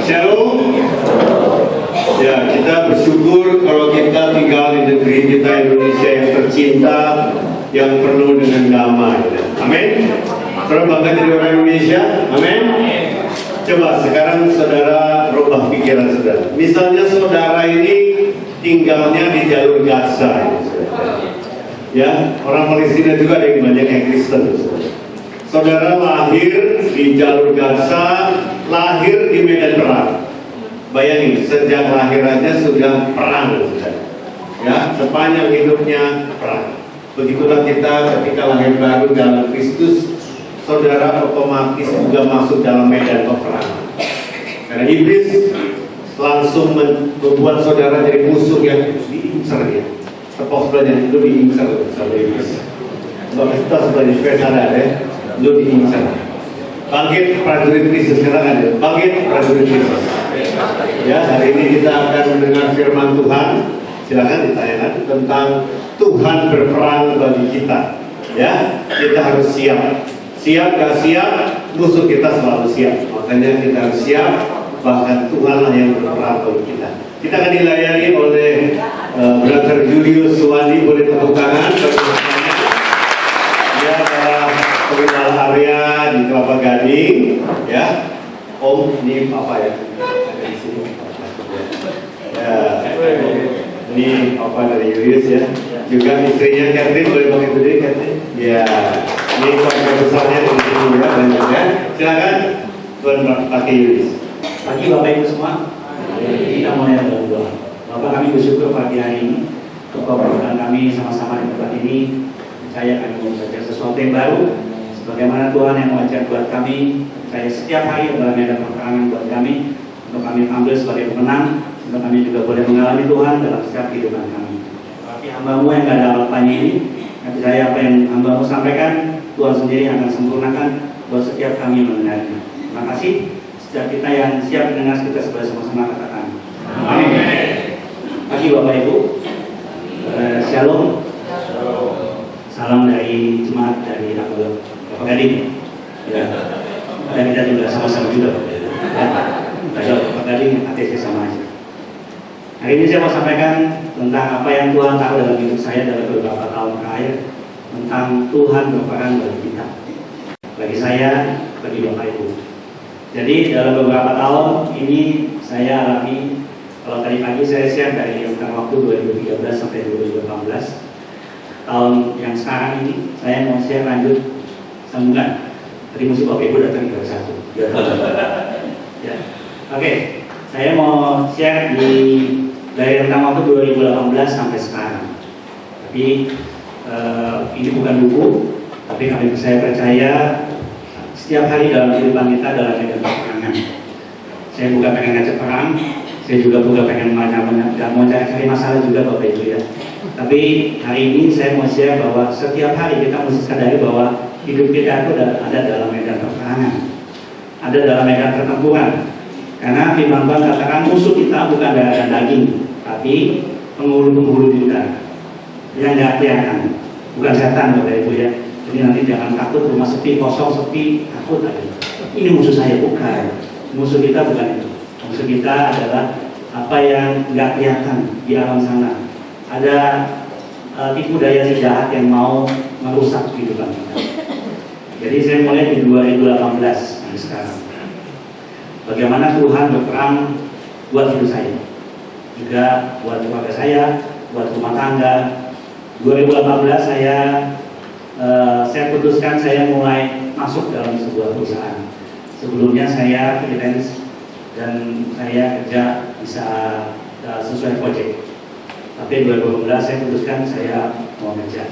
Shalom. Ya, kita bersyukur kalau kita tinggal di negeri kita Indonesia yang tercinta, yang penuh dengan damai. Amin. Saudara bangga jadi orang Indonesia. Amin. Coba sekarang saudara rubah pikiran saudara. Misalnya saudara ini tinggalnya di jalur Gaza. Ya, orang Palestina juga ada yang banyak yang Kristen. Saudara lahir di jalur Gaza, lahir di medan perang. Bayangin, sejak lahir aja sudah perang, ya, sepanjang hidupnya perang. Begitulah kita ketika lahir baru dalam Kristus, saudara otomatis juga masuk dalam medan peperangan. Karena iblis langsung membuat saudara jadi musuh yang diincar ya. Tepuk sebelahnya itu diincar sama iblis. Kalau kita sebenarnya supaya sadar ya, itu diincar. Bangkit prajurit Kristus, sekarang ada bangkit prajurit Kristus. Ya, hari ini kita akan mendengar firman Tuhan. Silakan ditanyakan tentang Tuhan berperang bagi kita. Ya, kita harus siap. Siap gak siap, musuh kita selalu siap. Makanya kita harus siap. Bahkan Tuhanlah yang berperang bagi kita. Kita akan dilayani oleh Brother Julius Suwandi. Boleh tepuk tangan. Dia adalah pengenal area di Kelapa Gading. Ya, Om, ini apa ya? Ya, ini apa dari Julius ya? Juga istrinya Catherine, boleh pakai dulu Catherine? Ya, ini keluarga besarnya di sini ya, banyak ya. Silakan, Tuan pakai Julius. Pagi Bapak Ibu semua, kita mulai berdoa. Bapak, kami bersyukur pagi hari ini untuk keberkahan kami sama-sama di tempat ini. Saya akan membaca sesuatu yang baru, sebagaimana Tuhan yang mengajar buat kami. Saya setiap hari adalah medan peperangan buat kami, untuk kami ambil sebagai pemenang, untuk kami juga boleh mengalami Tuhan dalam setiap kehidupan kami. Tapi hamba-Mu yang gak ada apa-apanya ini, nanti saya apa yang hamba-Mu sampaikan, Tuhan sendiri akan sempurnakan buat setiap kami mendengarnya. Terima kasih. Setiap kita yang siap mendengar, kita sama-sama katakan amin. Pagi Bapak Ibu, Shalom. Salam dari jemaat dari Kelapa Gading. Ya. Dan kita juga sama-sama juga. Kelapa Gading ATC sama aja. Hari ini saya mau sampaikan tentang apa yang Tuhan tahu dalam hidup saya dalam beberapa tahun terakhir, tentang Tuhan berperang bagi kita, bagi saya, bagi Bapak Ibu. Jadi dalam beberapa tahun ini saya alami, kalau tadi pagi saya share dari rentang waktu 2013 sampai 2018. Tahun yang sekarang ini saya mau share lanjut sambungan. Tadi mesti Bapak Ibu datang ke satu. Ya. Oke, saya mau share dari rentang waktu 2018 sampai sekarang. Tapi ini bukan buku, tapi saya percaya setiap hari dalam kehidupan kita adalah medan peperangan. Saya bukan pengen ngajak perang, saya juga bukan pengen mau cari masalah juga Bapak Ibu ya. Tapi hari ini saya mau share bahwa setiap hari kita mesti sadari bahwa hidup kita itu ada dalam medan peperangan, ada dalam medan pertempuran. Karena firman Tuhan katakan musuh kita bukan darah dan daging, tapi penghulu-penghulu kita yang nggak kelihatan, bukan setan Bapak Ibu ya. Jadi nanti jangan takut rumah sepi, kosong, sepi, takut lagi. Ini musuh saya, bukan. Musuh kita bukan itu. Musuh kita adalah apa yang nggak kelihatan di alam sana. Ada tipu daya si jahat yang mau merusak kehidupan kita. Jadi saya mulai di 2018 sampai sekarang. Bagaimana Tuhan berperang buat hidup saya, juga buat keluarga saya, buat rumah tangga. 2018 saya putuskan saya mulai masuk dalam sebuah perusahaan. Sebelumnya saya freelance dan saya kerja bisa sesuai proyek. Tapi 2018 saya putuskan saya mau kerja.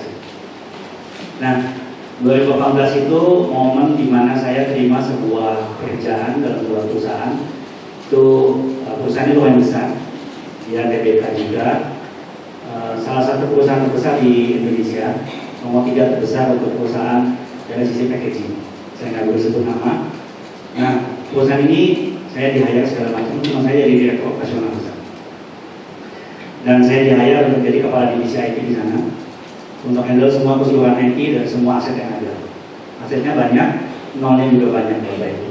Nah, 2018 itu momen di mana saya terima sebuah pekerjaan dalam sebuah perusahaan. Itu perusahaan itu lumayan besar, dia TBK juga. Salah satu perusahaan terbesar di Indonesia, nomor 3 terbesar untuk perusahaan dari sisi packaging. Saya nggak boleh sebut nama. Nah, perusahaan ini saya di-hire segala macam, cuma saya jadi direktur operasional besar. Dan saya di-hire untuk jadi kepala divisi IT di sana, untuk handle semua keseluruhan IT dan semua aset yang ada. Asetnya banyak, nolnya juga banyak Bapak Ibu.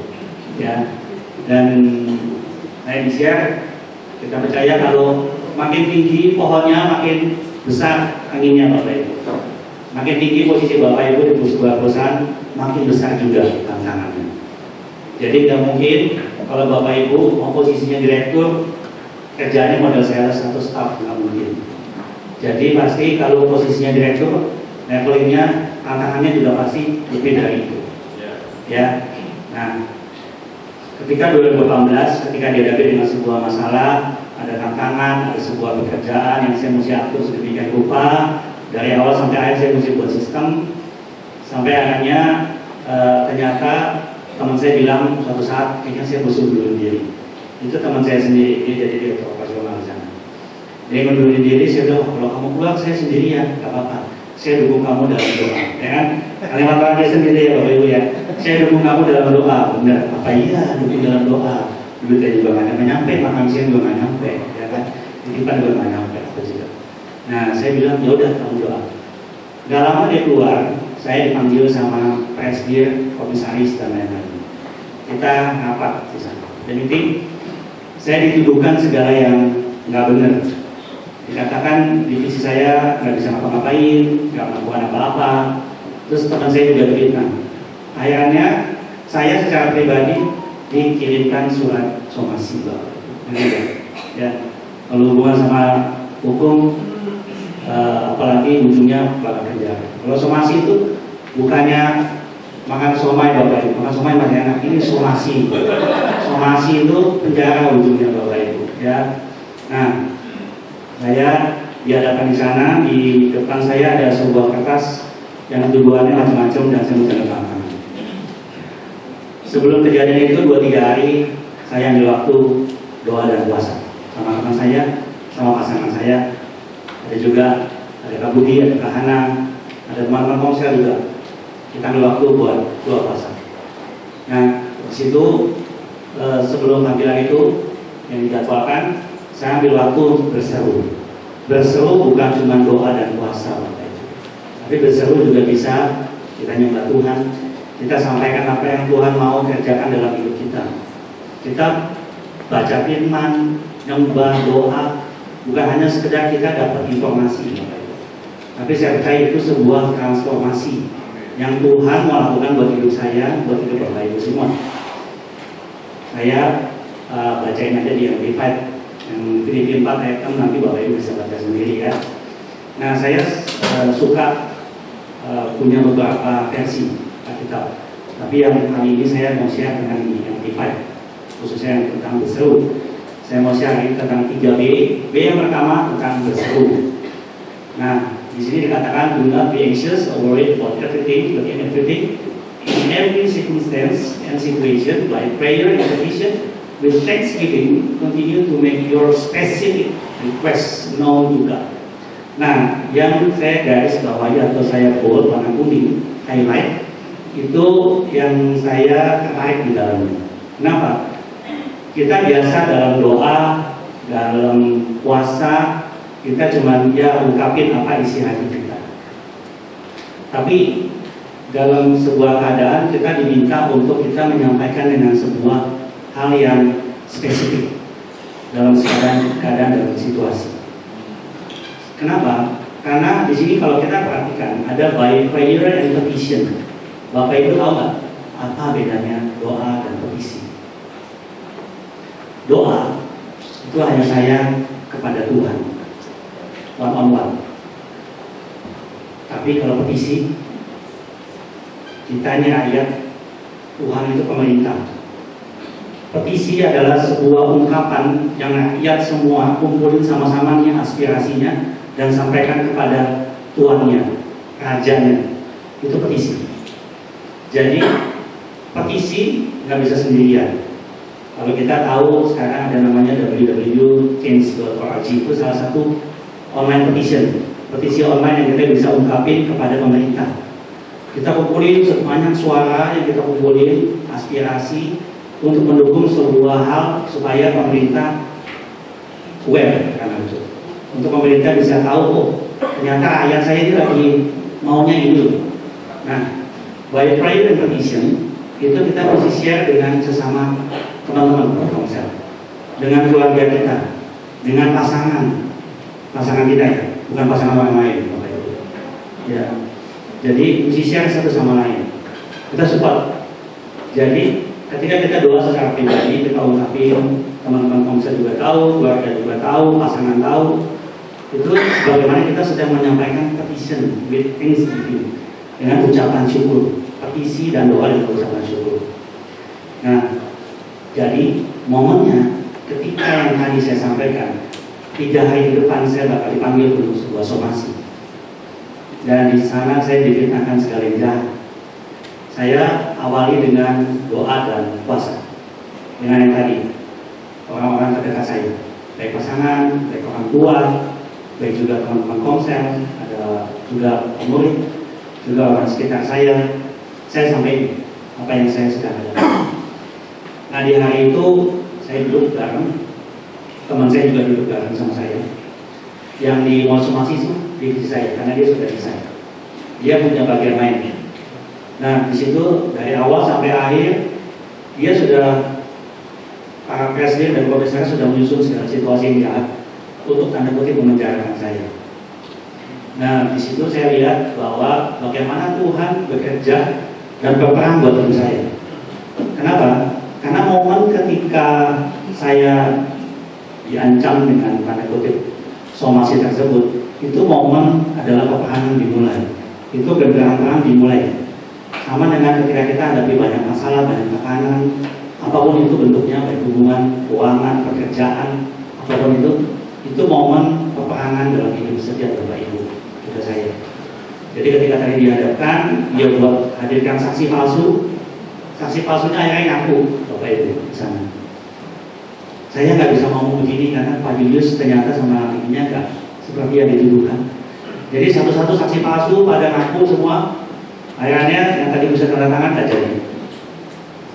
Ya. Dan Nah, di share kita percaya kalau makin tinggi pohonnya makin besar anginnya Bapak Ibu. Makin tinggi posisi Bapak Ibu di sebuah perusahaan, makin besar juga tantangannya. Jadi nggak mungkin kalau Bapak Ibu mau posisinya direktur, kerjanya model sales atau staff, nggak mungkin. Jadi pasti kalau posisinya direktur, levelingnya tantangannya juga pasti lebih dari itu. Ya. Nah, ketika 2018, ketika dihadapi dengan sebuah masalah, ada tantangan, ada sebuah pekerjaan yang saya mesti atur sedemikian rupa, dari awal sampai akhir saya mesti buat sistem, sampai akhirnya ternyata teman saya bilang suatu saat kayaknya saya mesti mundurin diri. Itu teman saya sendiri, dia jadi direktur operasional di sana. Dia mundurin diri, saya bilang kalau kamu pulang saya sendirian, gak apa-apa. Saya dukung kamu dalam doa, ya kan? Kalimat terakhir sendiri ya Bapak Ibu ya. Saya dukung kamu dalam doa, benar? Apa iya dukung dalam doa? Duitnya juga nggak nyampe, makan siang juga nggak nyampe, ya kan? Titipan juga nggak nyampe, apa juga. Nah, saya bilang ya udah kamu doa. Gak lama dia keluar, saya dipanggil sama presidir, komisaris dan lain-lain. Kita rapat di sana. Dan itu saya dituduhkan segala yang nggak benar. Dikatakan divisi saya nggak bisa ngapa-ngapain, nggak melakukan apa-apa. Terus teman saya juga difitnah. Akhirnya saya secara pribadi dikirimkan surat somasi, ya. Kalau hubungan sama hukum, apalagi ujungnya pelanggaran kerja. Kalau somasi itu bukannya makan somai Bapak Ibu, makan somai masih enak. Ini somasi. Somasi itu penjara ujungnya Bapak Ibu, ya. Nah, saya dihadapkan di sana, di depan saya ada sebuah kertas yang tuduhannya macam-macam dan saya menceritakan. Sebelum kejadian itu 2-3 hari saya ambil waktu doa dan puasa sama teman saya, sama pasangan saya. Ada juga ada Kak Budi, ada Kak Hana, ada teman-teman komsel juga. Kita ambil waktu buat doa puasa. Nah, di situ sebelum panggilan itu yang dijadwalkan, saya ambil waktu berseru. Berseru bukan cuma doa dan puasa, tapi berseru juga bisa kita nyembah Tuhan, kita sampaikan apa yang Tuhan mau kerjakan dalam hidup kita. Kita baca firman, nyembah, doa, bukan hanya sekedar kita dapat informasi, tapi saya percaya itu sebuah transformasi yang Tuhan mau lakukan buat hidup saya, buat hidup Bapak Ibu semua. Saya bacain aja di Amplified yang Filipi 4 ayat 6, nanti Bapak Ibu bisa baca sendiri ya. Nah, saya suka punya beberapa versi Alkitab, tapi yang kali ini saya mau share dengan di Amplified, khususnya yang tentang berseru. Saya mau share tentang 3B. B yang pertama tentang berseru. Nah, di sini dikatakan do not be anxious or worried about everything, but in everything, in every circumstance and situation, by prayer and petition, with thanksgiving, continue to make your specific requests known to God. Nah, yang saya garis bawahi atau saya bold warna kuning, highlight, itu yang saya tertarik di dalamnya. Kenapa? Kita biasa dalam doa, dalam puasa, kita cuma ya ungkapin apa isi hati kita. Tapi dalam sebuah keadaan kita diminta untuk kita menyampaikan dengan sebuah hal yang spesifik dalam keadaan dalam situasi. Kenapa? Karena di sini kalau kita perhatikan ada by prayer and petition. Bapak Ibu tahu nggak apa bedanya doa dan petisi? Doa itu hanya saya kepada Tuhan, one on one. Tapi kalau petisi, kita ini rakyat, Tuhan itu pemerintah. Petisi adalah sebuah ungkapan yang rakyat semua kumpulin sama-sama nih aspirasinya dan sampaikan kepada tuannya, rajanya. Itu petisi. Jadi petisi nggak bisa sendirian. Kalau kita tahu sekarang ada namanya www.change.org, itu salah satu online petition, petisi online yang kita bisa ungkapin kepada pemerintah. Kita kumpulin sebanyak suara yang kita kumpulin, aspirasi untuk mendukung sebuah hal supaya pemerintah aware karena itu. Untuk pemerintah bisa tahu, oh ternyata rakyat saya ini lagi maunya ini. Nah, by prayer and petition itu kita mesti share dengan sesama teman-teman komsel. dengan keluarga kita, dengan pasangan kita ya, bukan pasangan orang lain, Bapak Ibu. Ya, jadi mesti share satu sama lain. Kita support. Jadi ketika kita doa secara pribadi, kita ungkapin, teman-teman komsel juga tahu, keluarga juga tahu, pasangan tahu, itu bagaimana kita sedang menyampaikan petition with thanksgiving dengan ucapan syukur, petisi dan doa dengan ucapan syukur. Nah, jadi momennya ketika yang tadi saya sampaikan, 3 hari ke depan saya bakal dipanggil untuk sebuah somasi, dan di sana saya difitnahkan segala jahat. Saya awali dengan doa dan puasa dengan yang tadi, orang-orang terdekat saya, baik pasangan, baik orang tua, baik juga teman-teman komsel, ada juga murid, juga orang sekitar saya sampaikan apa yang saya sedang hadapi. Nah, di hari itu saya duduk bareng, teman saya juga duduk bareng sama saya, yang di mau somasi itu divisi saya, karena dia sudah di saya, dia punya bagian lain. Nah, di situ dari awal sampai akhir dia sudah, para presiden dan komisaris sudah menyusun segala situasi yang jahat untuk tanda kutip memenjarakan saya. Nah, di situ saya lihat bahwa bagaimana Tuhan bekerja dan berperang buat hidup saya. Kenapa? Karena momen ketika saya diancam dengan tanda kutip somasi tersebut, itu momen adalah peperangan dimulai. Itu genderang perang dimulai. Sama dengan ketika kita hadapi banyak masalah, banyak tekanan, apapun itu bentuknya, baik hubungan, keuangan, pekerjaan, apapun itu momen peperangan dalam hidup setiap Bapak Ibu, juga saya. Jadi ketika tadi dihadapkan, dia buat hadirkan saksi palsunya akhirnya ngaku Bapak Ibu di sana. Saya nggak bisa ngomong begini karena Pak Julius ternyata sama ibunya nggak seperti yang dituduhkan. Jadi satu-satu saksi palsu pada ngaku semua. Akhirnya yang tadi bisa tanda tangan nggak jadi.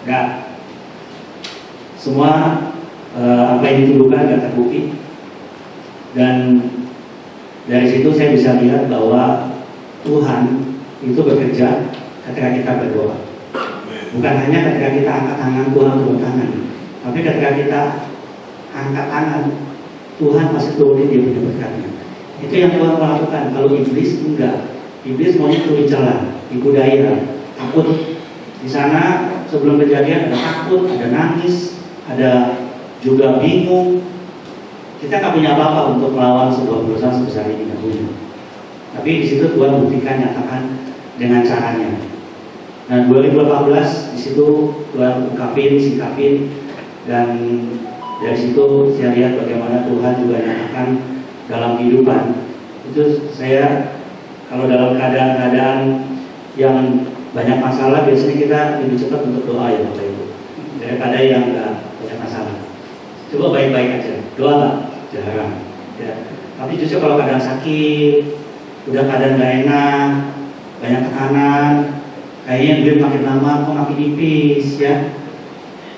Nggak. Semua apa yang dituduhkan nggak terbukti. Dan dari situ saya bisa lihat bahwa Tuhan itu bekerja ketika kita berdoa. Bukan hanya ketika kita angkat tangan, Tuhan turun tangan, tapi ketika kita angkat tangan, Tuhan pasti turunin dia punya berkatnya. Itu yang Tuhan lakukan. Kalau iblis enggak, iblis maunya curi celah, tipu daya, takut. Di sana sebelum kejadian ada takut, ada nangis, ada juga bingung. Kita nggak punya apa-apa untuk melawan sebuah perusahaan sebesar ini, nggak punya. Tapi di situ Tuhan buktikan, nyatakan dengan caranya. Nah, 2018 di situ Tuhan ungkapin, sikapin, dan dari situ saya lihat bagaimana Tuhan juga nyatakan dalam kehidupan. Itu saya kalau dalam keadaan yang banyak masalah, biasanya kita lebih cepat untuk doa ya Bapak Ibu, daripada yang nggak banyak masalah. Coba baik-baik aja, doa lah, jarang. Ya. Tapi justru kalau keadaan sakit, udah keadaan nggak enak, banyak tekanan, kayaknya duit makin lama kok makin nipis ya,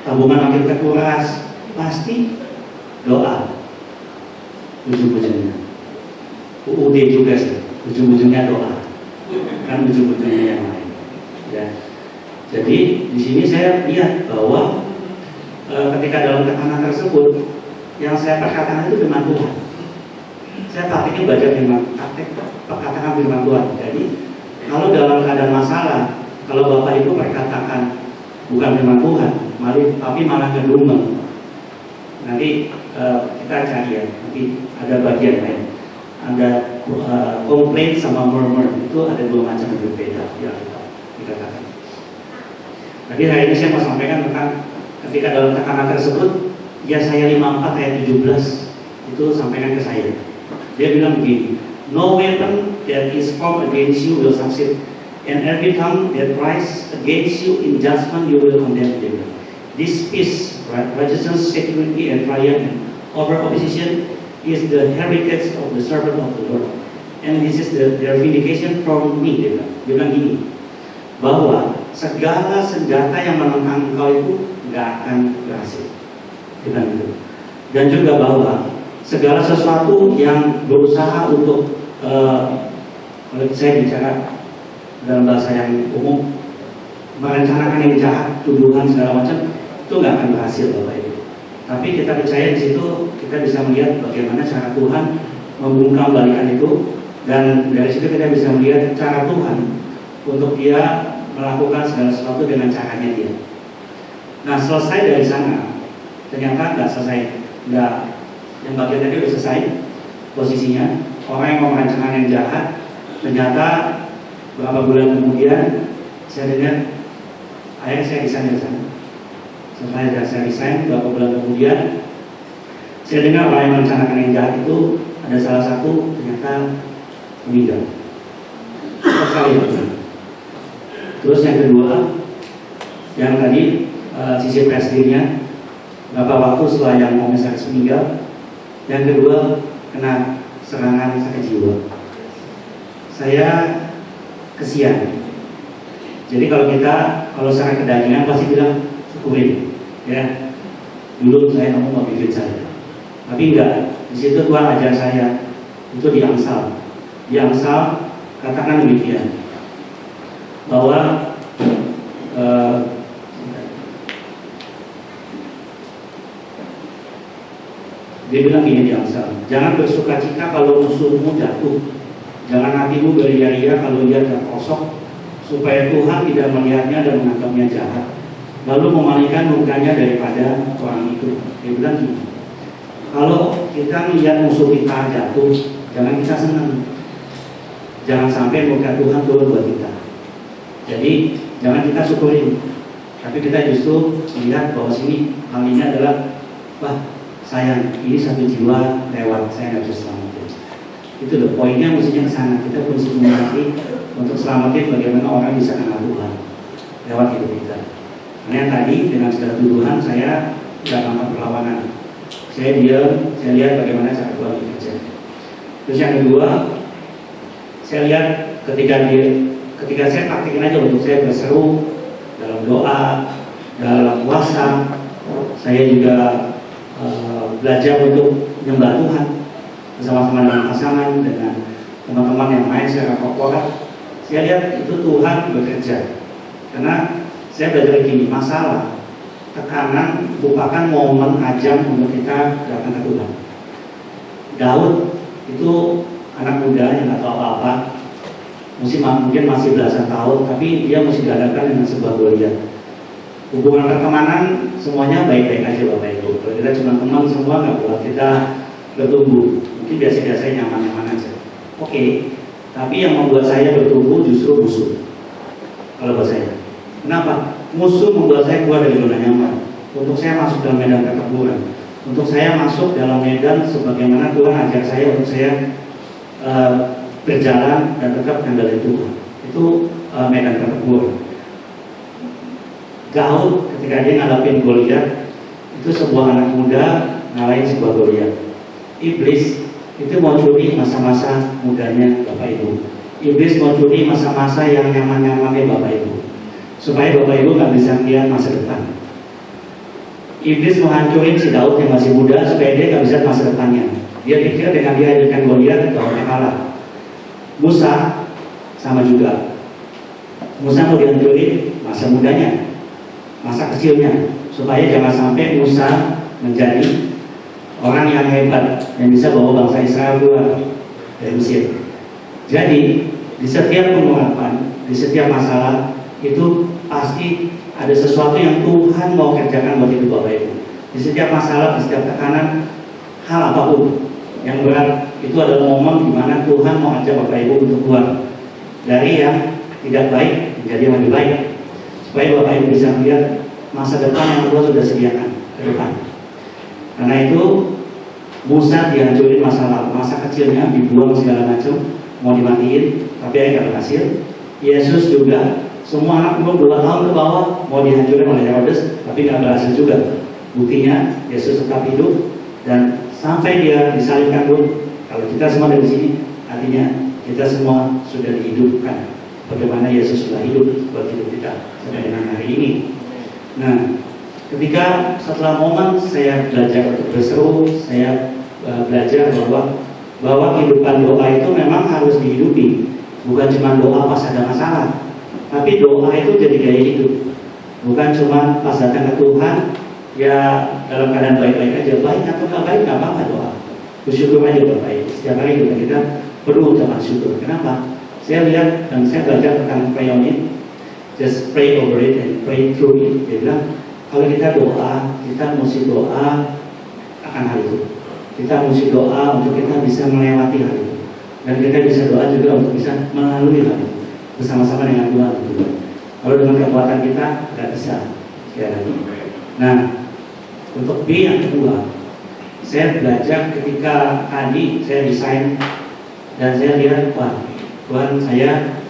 tabungan makin terkuras, pasti doa. Ujung-ujungnya UUD juga sih, ujung-ujungnya doa, kan ujung-ujungnya yang lain ya. Jadi di sini saya lihat bahwa ketika dalam tekanan tersebut yang saya perkatakan itu firman Tuhan. Saya praktiknya baca firman, perkataan firman Tuhan. Jadi kalau dalam keadaan masalah, kalau Bapak Ibu perkatakan bukan firman Tuhan, tapi malah ngedumel, nanti kita cari ya, nanti ada bagian lain, ada komplain sama murmur, itu ada dua macam yang berbeda ya dikatakan. Jadi hari ini saya mau sampaikan tentang ketika dalam tekanan tersebut, Yesaya 54 ayat 17 itu sampaikan ke saya. Dia bilang begini, no weapon that is formed against you will succeed, and every tongue that rise against you in judgment you will condemn them. This peace, righteousness, security, and triumph over opposition is the heritage of the servant of the Lord, and this is their vindication from me. Dia bilang gini, bahwa segala senjata yang menentang engkau itu nggak akan berhasil. Dia bilang gitu. Dan juga bahwa segala sesuatu yang berusaha untuk kalau saya bicara dalam bahasa yang umum, merencanakan yang jahat, tuduhan segala macam, itu nggak akan berhasil Bapak Ibu. Tapi kita percaya di situ kita bisa melihat bagaimana cara Tuhan membungkam balikan itu, dan dari situ kita bisa melihat cara Tuhan untuk dia melakukan segala sesuatu dengan caranya dia. Nah, selesai dari sana, ternyata nggak selesai, nggak, yang bagian tadi udah selesai posisinya. Orang yang merancangkan yang jahat, ternyata beberapa bulan kemudian saya dengar ayah saya resign dari sana. Setelah saya resign, beberapa bulan kemudian saya dengar orang yang merencanakan yang jahat itu ada salah satu ternyata meninggal. Terus yang kedua, yang tadi sisi presidennya beberapa waktu setelah yang komisaris meninggal, yang kedua kena serangan sakit jiwa. Saya kesian. Jadi kalau secara kedagingan pasti bilang syukurin, ya. Dulu saya mau bikin saya, tapi enggak. Di situ Tuhan ajar saya itu di Amsal katakan demikian bahwa dia bilang gini di Amsal, jangan bersukacita kalau musuhmu jatuh, jangan hatimu beria-ria kalau ia terkosok, supaya Tuhan tidak melihatnya dan menganggapnya jahat, lalu memalingkan mukanya daripada orang itu. Dia bilang gini, kalau kita melihat musuh kita jatuh, jangan kita senang, jangan sampai muka Tuhan turun buat kita. Jadi jangan kita syukurin, tapi kita justru melihat bahwa sini hal ini adalah, wah sayang, ini satu jiwa lewat, saya nggak bisa selamatin. Itu loh poinnya, mestinya ke sana. Kita mesti menyadari untuk selamatin bagaimana orang bisa kenal Tuhan lewat hidup kita. Karena yang tadi dengan segala tuduhan saya tidak nampak perlawanan. Saya diam, saya lihat bagaimana cara Tuhan bekerja. Terus yang kedua, saya lihat ketika saya praktikin aja untuk saya berseru dalam doa, dalam puasa, saya juga belajar untuk menyembah Tuhan bersama-sama dengan pasangan, dengan teman-teman yang lain secara korporat. Saya lihat itu Tuhan bekerja. Karena saya belajar gini, masalah, tekanan merupakan momen ajang untuk kita datang ke Tuhan. Daud itu anak muda yang nggak tahu apa-apa, mungkin masih belasan tahun, tapi dia mesti dihadapkan dengan sebuah Goliat. Hubungan pertemanan semuanya baik-baik aja Bapak Ibu. Kalau kita cuma teman semua nggak buat kita bertumbuh. Mungkin biasa-biasa nyaman-nyaman aja. Oke, tapi yang membuat saya bertumbuh justru musuh. Kalau buat saya, kenapa? Musuh membuat saya keluar dari zona nyaman. Untuk saya masuk dalam medan pertempuran. Untuk saya masuk dalam medan sebagaimana Tuhan ajar saya untuk saya berjalan dan tetap mengandalkan Tuhan. Itu medan pertempuran. Daud ketika dia ngadapin Goliat, itu sebuah anak muda ngalahin sebuah Goliat. Iblis itu mau curi masa-masa mudanya Bapak Ibu. Iblis mau curi masa-masa yang nyaman-nyamannya Bapak Ibu, supaya Bapak Ibu nggak bisa lihat masa depan. Iblis mau hancurin si Daud yang masih muda supaya dia nggak bisa lihat masa depannya. Dia pikir dengan dia hadirkan Goliat, Daudnya kalah. Musa sama juga. Musa mau dihancurin masa mudanya, masa kecilnya, supaya jangan sampai Musa menjadi orang yang hebat yang bisa bawa bangsa Israel keluar dari Mesir. Jadi di setiap pengurapan, di setiap masalah itu pasti ada sesuatu yang Tuhan mau kerjakan buat hidup Bapak Ibu. Di setiap masalah, di setiap tekanan, hal apapun yang berat, itu adalah momen di mana Tuhan mau ajak Bapak Ibu untuk keluar dari yang tidak baik menjadi yang lebih baik, supaya Bapak Ibu bisa melihat masa depan yang Tuhan sudah sediakan ke depan. Karena itu Musa dihancurin masa kecilnya, dibuang segala macam, mau dimatiin, tapi akhirnya berhasil. Yesus juga, semua anak umur 2 tahun ke bawah mau dihancurin oleh Herodes, tapi nggak berhasil juga. Buktinya Yesus tetap hidup, dan sampai dia disalibkan pun, kalau kita semua dari sini, artinya kita semua sudah dihidupkan. Bagaimana Yesus sudah hidup buat hidup kita sampai dengan hari ini. Nah, ketika setelah momen saya belajar untuk berseru, saya belajar bahwa kehidupan doa itu memang harus dihidupi. Bukan cuma doa pas ada masalah, tapi doa itu jadi gaya hidup. Bukan cuma pas datang ke Tuhan, ya dalam keadaan baik-baik aja, baik atau nggak baik nggak apa-apa doa, bersyukur aja buat baik. Setiap hari juga kita perlu ucapan syukur. Kenapa? Saya lihat dan saya belajar tentang prayer ini, just pray over it and pray through it. Dia bilang kalau kita doa, kita mesti doa akan hal itu. Kita mesti doa untuk kita bisa melewati hal itu, dan kita bisa doa juga untuk bisa melalui hal itu bersama-sama dengan Tuhan. Kalau dengan kekuatan kita nggak bisa. Nah, untuk B yang kedua, saya belajar ketika tadi saya desain dan saya lihat, wah Tuhan, saya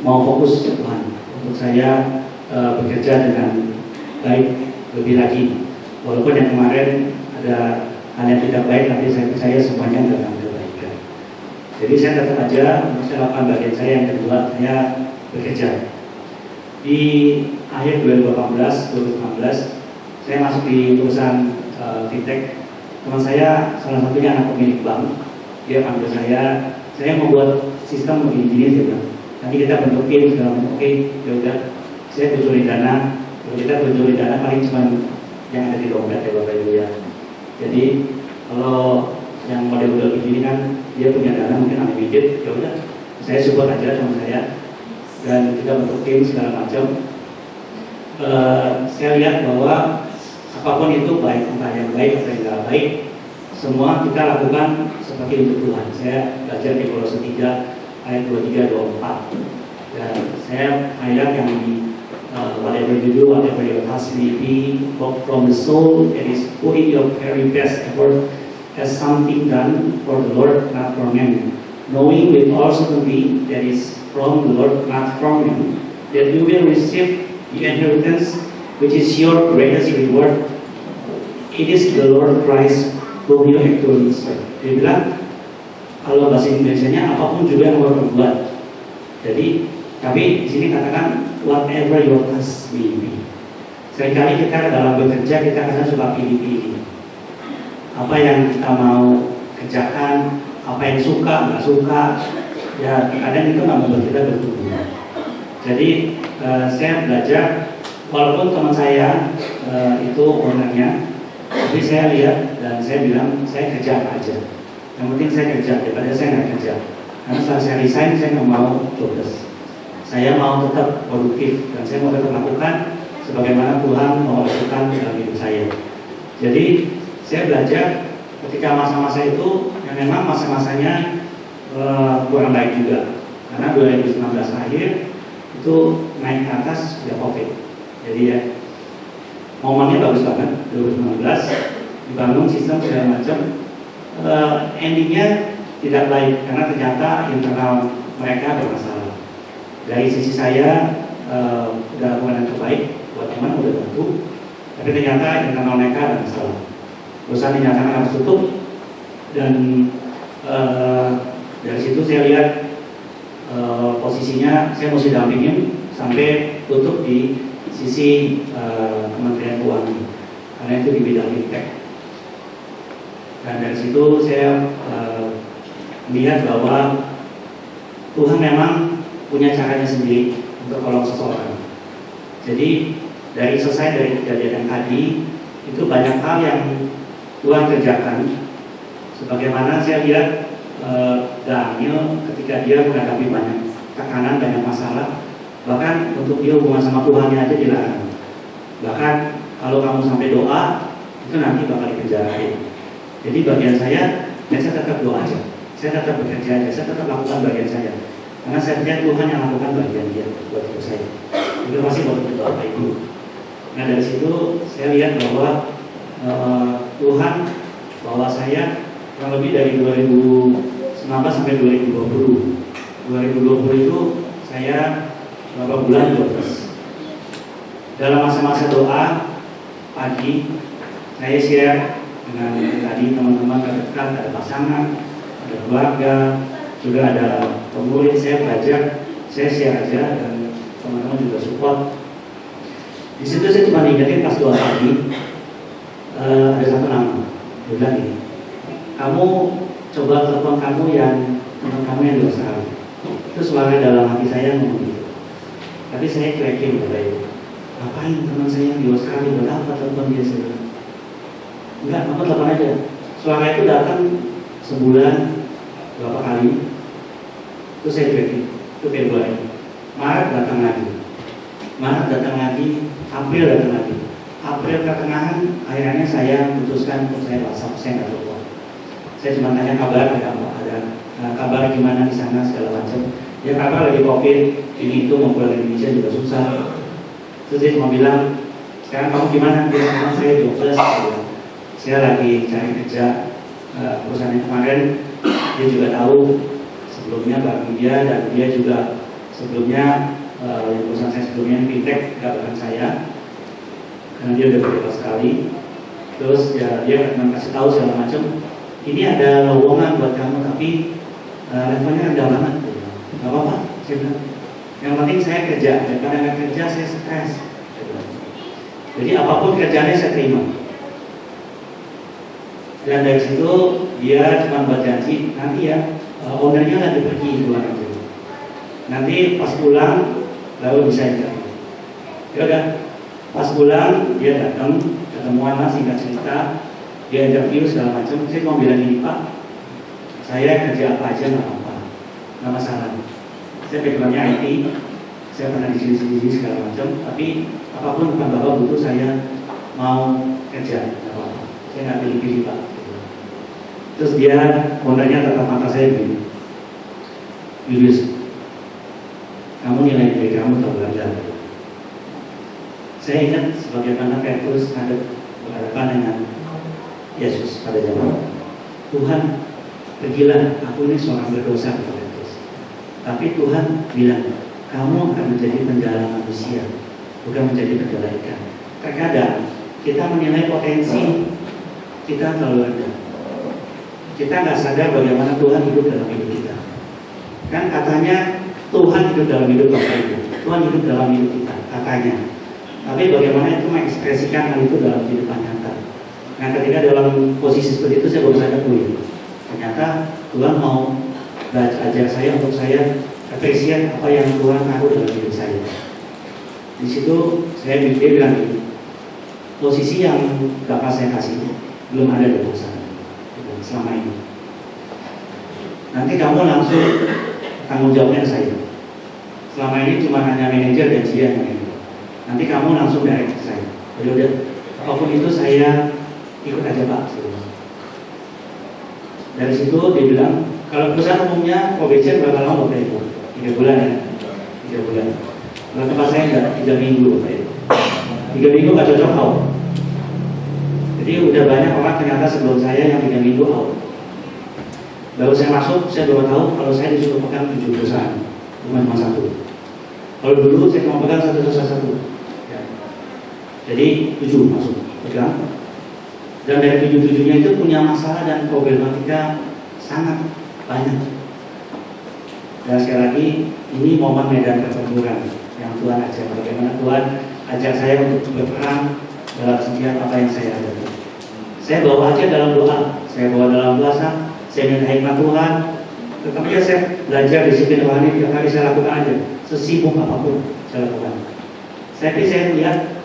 mau fokus Tuhan untuk saya bekerja dengan baik lebih lagi. Walaupun yang kemarin ada hal yang tidak baik, tapi saya percaya semuanya dalam kebaikan. Jadi saya tetap aja saya lakukan bagian saya yang kedua, saya bekerja. Di akhir 2018, saya masuk di perusahaan fintech. Teman saya, salah satunya anak pemilik bank, dia panggil saya membuat sistem begini dia bilang. Nanti kita bentuk tim segala macam. Oke, ya udah. Saya kucurin dana. Kalau kita kucurin dana paling cuma yang ada di dompet ya Bapak Ibu ya. Jadi kalau yang model-model begini kan dia punya dana mungkin unlimited, ya udah. Saya support aja sama saya dan kita bentuk tim segala macam. Saya lihat bahwa apapun itu baik, entah yang baik atau yang tidak baik, semua kita lakukan seperti untuk Tuhan. Saya belajar di Kolose 3 ayat 23-24 dan saya highlight yang di whatever you do, whatever your task may be, from the soul, it is putting your very best effort as something done for the Lord, not for men, knowing with all certainty that is from the Lord, not from men, that you will receive the inheritance which is your greatest reward. It is the Lord Christ whom you actually serve. Dia bilang, kalau bahasa Indonesianya apapun juga yang Lord buat. Jadi, tapi di sini katakan whatever your task may be. Seringkali kita dalam bekerja kita kadang suka pilih-pilih. Apa yang kita mau kerjakan, apa yang suka, nggak suka, ya kadang itu nggak membuat kita bertumbuh. Jadi saya belajar, walaupun teman saya itu ownernya, tapi saya lihat dan saya bilang saya kerja apa aja. Yang penting saya kerja daripada saya nggak kerja. Karena setelah saya resign saya nggak mau jobless. Saya mau tetap produktif dan saya mau tetap lakukan sebagaimana Tuhan mau lakukan dalam hidup saya. Jadi saya belajar ketika masa-masa itu yang memang masa-masanya kurang baik juga. Karena 2019 akhir itu naik ke atas sudah COVID. Jadi ya momennya bagus banget 2019 dibangun sistem segala macam, endingnya tidak baik karena ternyata internal mereka bermasalah. Dari sisi saya udah lakukan yang terbaik buat teman, udah bantu, tapi ternyata internal mereka ada masalah. Perusahaan dinyatakan harus tutup dan dari situ saya lihat posisinya saya mesti dampingin sampai tutup di sisi Kementerian Keuangan karena itu di bidang fintech. Dan dari situ saya melihat bahwa Tuhan memang punya caranya sendiri untuk tolong seseorang. Jadi selesai dari kejadian yang tadi itu banyak hal yang Tuhan kerjakan. Sebagaimana saya lihat Daniel ketika dia menghadapi banyak tekanan, banyak masalah, bahkan untuk dia hubungan sama Tuhannya aja dilarang. Bahkan kalau kamu sampai doa itu nanti bakal dipenjarain. Jadi bagian saya tetap doa aja, saya tetap bekerja aja, saya tetap lakukan bagian saya. Karena saya percaya Tuhan yang lakukan bagian dia buat hidup saya. Itu masih buat hidup Bapak Ibu. Nah dari situ saya lihat bahwa Tuhan bahwa saya kurang lebih dari 2019 sampai 2020. 2020 itu saya beberapa bulan terus. Dalam masa-masa doa pagi saya share dengan tadi teman-teman terdekat, ada pasangan, ada keluarga, juga ada pemurid. Saya belajar, saya share aja dan teman-teman juga support. Di situ saya cuma ingetin pas doa pagi ada satu nama, dia bilang ini, kamu coba telepon kamu yang teman kamu yang di Australia. Itu suara dalam hati saya ngomong gitu. Tapi saya cuekin Bapak Ibu. ngapain teman saya di Australia, buat apa telepon dia? Saya bilang, enggak, kamu telepon aja. Suara itu datang sebulan berapa kali, terus saya cuekin. Itu Februari. Maret datang lagi, April datang lagi. April pertengahan akhirnya saya putuskan untuk saya WhatsApp, saya nggak telepon. Saya cuma tanya kabar, ada kabar gimana di sana segala macam. Ya kabar lagi COVID, ini itu mau pulang Indonesia juga susah. Terus dia cuma bilang, sekarang kamu gimana? Dia bilang, saya jobless. Saya lagi cari kerja. Perusahaan yang kemarin dia juga tahu sebelumnya bareng dia, dan dia juga sebelumnya perusahaan saya sebelumnya fintech gak bareng saya karena dia udah beberapa sekali. Terus ya, dia akan kasih tahu segala macam, ini ada lowongan buat kamu tapi levelnya rendah banget. Gak apa-apa, saya bilang, yang penting saya kerja, daripada nggak kerja saya stres. Jadi apapun kerjanya saya terima. Dan dari situ dia cuma buat janji, nanti ya ownernya lagi pergi luar negeri. Nanti pas pulang baru bisa interview. Ya udah, pas pulang dia datang, ketemuan lah, singkat cerita, dia interview segala macam. Saya mau bilang ini, Pak, saya kerja apa aja nggak apa-apa, nggak masalah. Saya backgroundnya IT, saya pernah di sini segala macam. Tapi apapun bukan Bapak butuh saya mau kerja, nggak apa-apa. Saya nggak pilih-pilih, Pak. Terus dia, ownernya tatap mata saya begini, Julius, kamu nilai diri kamu tak belajar. Saya ingat sebagaimana Petrus berhadapan dengan Yesus pada zaman, Tuhan, pergilah, aku ini seorang berdosa, kata Petrus. Tapi Tuhan bilang, kamu akan menjadi penjala manusia, bukan menjadi penjala ikan. Terkadang kita menilai potensi kita terlalu rendah. Kita nggak sadar bagaimana Tuhan hidup dalam hidup kita. Kan katanya Tuhan hidup dalam hidup Bapak Ibu, Tuhan hidup dalam hidup kita, katanya. Tapi bagaimana itu mengekspresikan hal itu dalam kehidupan nyata. Nah, ketika dalam posisi seperti itu saya baru sadar, ternyata Tuhan mau ajar saya untuk saya apresiasi apa yang Tuhan taruh dalam hidup saya. Di situ saya bilang ini, posisi yang Bapak saya kasih belum ada di sana selama ini. Nanti kamu langsung tanggung jawabnya ke saya. Selama ini cuma hanya manajer dan dia yang manajer. Nanti kamu langsung direct ke saya. Udah, apapun itu saya ikut aja Pak. Dari situ dia bilang, kalau perusahaan umumnya probation berapa lama Bapak Ibu? 3 bulan ya? 3 bulan. Kalau tempat saya enggak, 3 minggu Bapak Ibu. 3 minggu nggak cocok out. Jadi udah banyak orang ternyata sebelum saya yang 3 minggu out. Baru saya masuk, saya baru tahu kalau saya disuruh pegang 7 perusahaan, bukan cuma 1. Kalau dulu saya cuma pegang 1 perusahaan 1. Ya. Jadi 7 masuk pegang. Dan dari 7-7-nya itu punya masalah dan problematika sangat banyak. Dan sekali lagi, ini momen medan pertempuran yang Tuhan ajar. Bagaimana Tuhan ajar saya untuk berperang dalam setiap apa yang saya hadapi. Saya bawa aja dalam doa, saya bawa dalam puasa, saya minta hikmat Tuhan. Tetapi saya belajar disiplin rohani, tiap hari saya lakukan aja, sesibuk apapun saya lakukan. Tapi saya lihat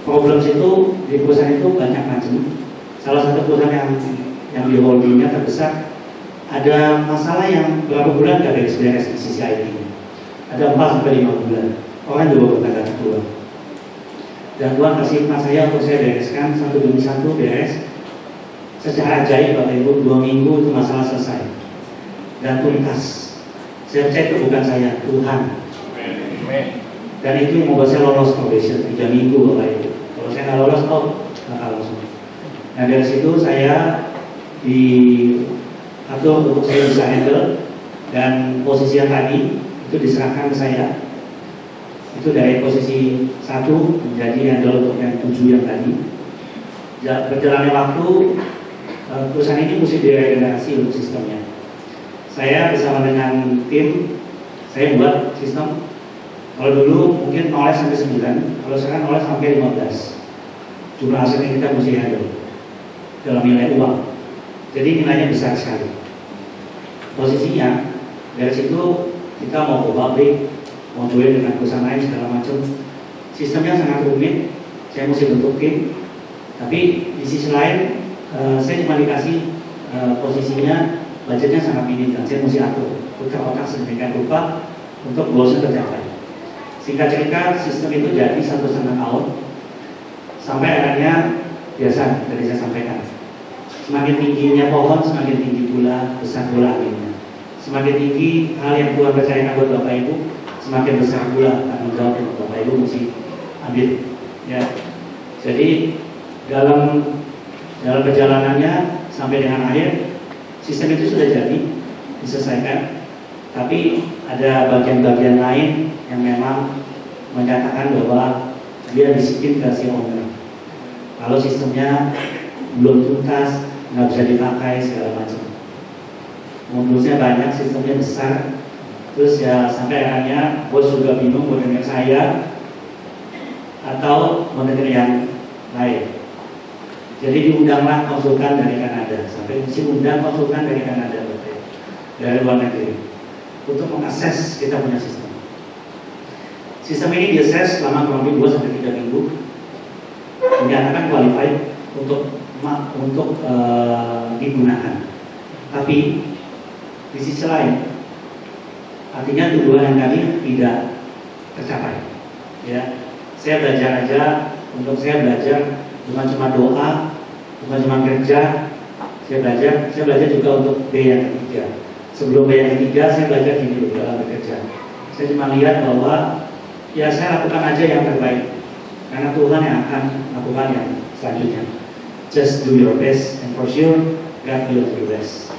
problem itu di perusahaan itu banyak macam. Salah satu perusahaan yang di holdingnya terbesar ada masalah yang berapa bulan gak beres-beres di sisi IT. Ada 4-5 bulan. Orang juga bertanya Tuhan. Dan Tuhan kasih hikmat saya untuk saya bereskan satu demi satu beres. Secara ajaib Bapak Ibu, 2 minggu itu masalah selesai dan tuntas. Saya percaya itu bukan saya, Tuhan. Dan itu yang membuat saya lolos probation 3 minggu Bapak Ibu. Kalau saya nggak lolos, nggak langsung. Nah dari situ saya diatur untuk saya bisa handle, dan posisi yang tadi itu diserahkan ke saya. Itu dari posisi 1 menjadi handle untuk yang 7 yang tadi. Berjalannya waktu, perusahaan ini mesti diregenerasi untuk sistemnya. Saya bersama dengan tim, saya buat sistem. Kalau dulu mungkin 0-9, kalau sekarang 0-15. Jumlah aset yang kita mesti handle dalam nilai uang. Jadi nilainya besar sekali. Posisinya dari situ kita mau ke pabrik, mau join dengan perusahaan lain segala macam. sistemnya sangat rumit, saya mesti bentuk tim. Tapi di sisi lain, saya cuma dikasih posisinya, budgetnya sangat minim dan saya mesti atur putar otak sedemikian rupa untuk goalsnya tercapai. Singkat cerita, sistem itu jadi 1,5 tahun sampai akhirnya biasa tadi saya sampaikan. Semakin tingginya pohon, semakin tinggi pula besar pula anginnya. Semakin tinggi hal yang Tuhan percayakan buat Bapak Ibu, semakin besar pula tanggung jawab yang Bapak Ibu mesti ambil. Ya, jadi dalam perjalanannya sampai dengan akhir, sistem itu sudah jadi diselesaikan. Tapi ada bagian-bagian lain yang memang menyatakan bahwa dia disiplin ke si owner. Kalau sistemnya belum tuntas, nggak bisa dipakai segala macam. Modulnya banyak, sistemnya besar. Terus ya sampai akhirnya bos juga bingung mau dengar saya atau mau dengar yang lain. Jadi diundanglah konsultan dari Kanada, sampai mesti undang konsultan dari Kanada, dari luar negeri, untuk mengakses kita punya sistem. Sistem ini diakses selama kurang lebih 2-3 minggu, dinyatakan qualified untuk digunakan. Tapi di sisi lain, artinya tujuan yang tadi tidak tercapai. Ya, saya belajar aja, untuk saya belajar bukan cuma doa, bukan cuma kerja. Saya belajar juga untuk B yang ketiga. Sebelum B yang ketiga, saya belajar gini dulu dalam bekerja. Saya cuma lihat bahwa ya saya lakukan aja yang terbaik, karena Tuhan yang akan lakukan yang selanjutnya. Just do your best and for sure God will do your best.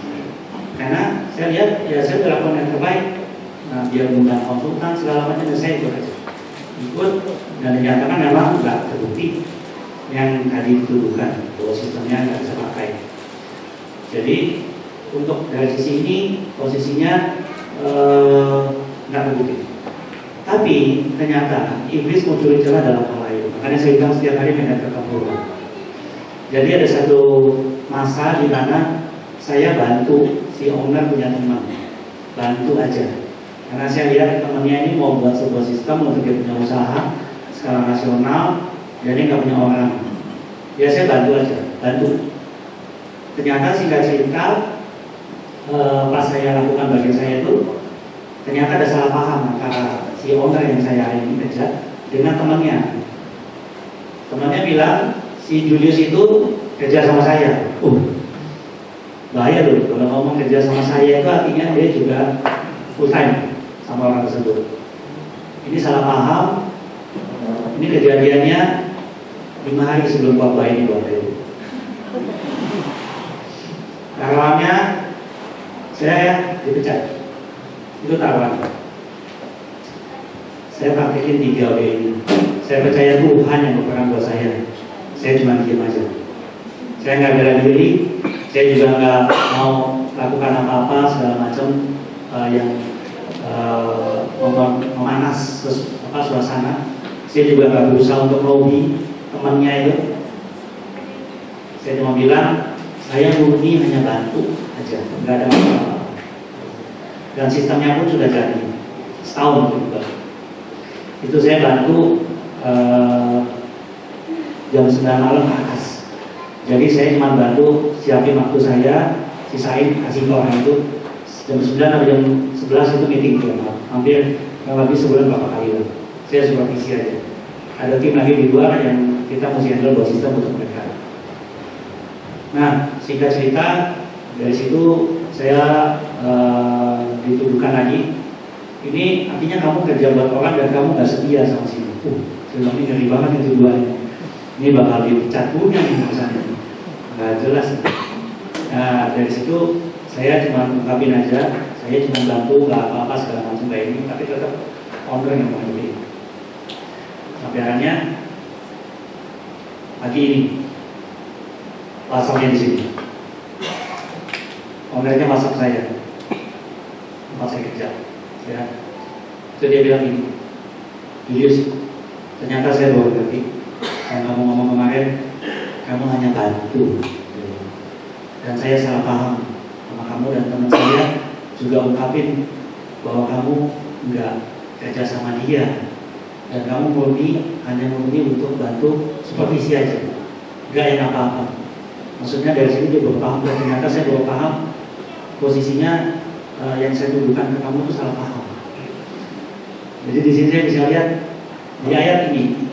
Karena saya lihat ya saya sudah lakukan yang terbaik. Nah, dia mengundang konsultan segala macam, dan saya ikut aja. Ikut dan dinyatakan memang nggak terbukti yang tadi dituduhkan bahwa sistemnya nggak bisa pakai. Jadi untuk dari sisi ini posisinya nggak terbukti. Tapi ternyata iblis muncul celah dalam hal lain. Makanya saya bilang setiap hari menghadap pertempuran. Jadi ada satu masa di mana saya bantu si owner punya teman, bantu aja. Karena saya lihat temannya ini mau buat sebuah sistem untuk dia punya usaha skala nasional, jadi nggak punya orang. Ya saya bantu aja, bantu. Ternyata singkat cerita, pas saya lakukan bagian saya itu, ternyata ada salah paham antara si owner yang saya ini kerja dengan temannya. Temannya bilang si Julius itu kerja sama saya. Bahaya loh kalau ngomong kerja sama saya itu artinya dia juga full time sama orang tersebut. Ini salah paham. Ini kejadiannya 5 hari sebelum khotbah ini, Bapak Ibu. Taruhannya saya dipecat. Itu taruhan. Saya praktekin 3 W ini. Saya percaya Tuhan yang berperan buat saya. Saya cuma diam aja. Saya nggak bela diri. Saya juga nggak mau lakukan apa-apa segala macam yang memanas suasana. Saya juga nggak berusaha untuk lobby temannya itu. Saya cuma bilang saya murni hanya bantu aja, nggak ada apa-apa. Dan sistemnya pun sudah jadi setahun juga. Itu saya bantu jam 9 malam ke atas. Jadi saya cuma bantu siapin waktu saya, sisain kasih ke orang itu. Jam 9 atau jam 11 itu meeting tuh, hampir lebih sebulan berapa kali lah. Saya supervisi aja. Ada tim lagi di luar yang kita mesti handle buat sistem untuk mereka. Nah, singkat cerita dari situ saya dituduhkan lagi. Ini artinya kamu kerja buat orang dan kamu nggak setia sama sini. Saya bilang ini ngeri banget itu tuduhannya. Ini bakal dipecat punya nih misalnya. Nggak jelas. Nah, dari situ saya cuma ungkapin aja, saya cuma bantu nggak apa-apa segala macam kayak ini, tapi tetap owner yang mengerti. Sampai akhirnya pagi ini pasangnya di sini. Ownernya masak saya, tempat saya kerja. Ya, itu dia bilang ini, Julius, ternyata saya baru ngerti. Yang kamu ngomong kemarin, kamu hanya bantu. Dan saya salah paham sama kamu, dan teman saya juga ungkapin bahwa kamu nggak kerja sama dia. dan kamu hanya murni untuk bantu supervisi aja, nggak yang apa-apa. Maksudnya dari sini dia baru paham, dan ternyata saya baru paham posisinya yang saya tuduhkan ke kamu itu salah paham. Jadi di sini saya bisa lihat di ayat ini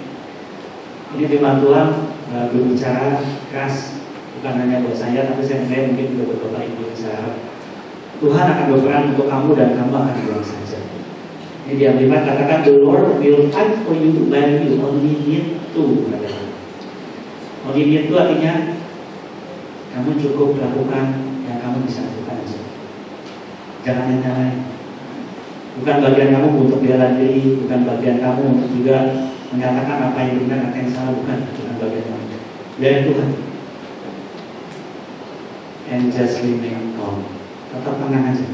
firman Tuhan berbicara keras, bukan hanya buat saya, tapi saya melihat mungkin juga buat Bapak Ibu bicara. Tuhan akan berperan untuk kamu dan kamu akan pulang saja. Ini dia firman katakan, the Lord will fight for you when you only need to. Only need to artinya kamu cukup lakukan yang kamu bisa lakukan aja. Jangan yang lain. Bukan bagian kamu untuk bela diri, bukan bagian kamu untuk juga menyatakan apa yang benar, apa yang salah, bukan bagian kamu. Biar Tuhan. And just remain calm. Tetap tenang aja.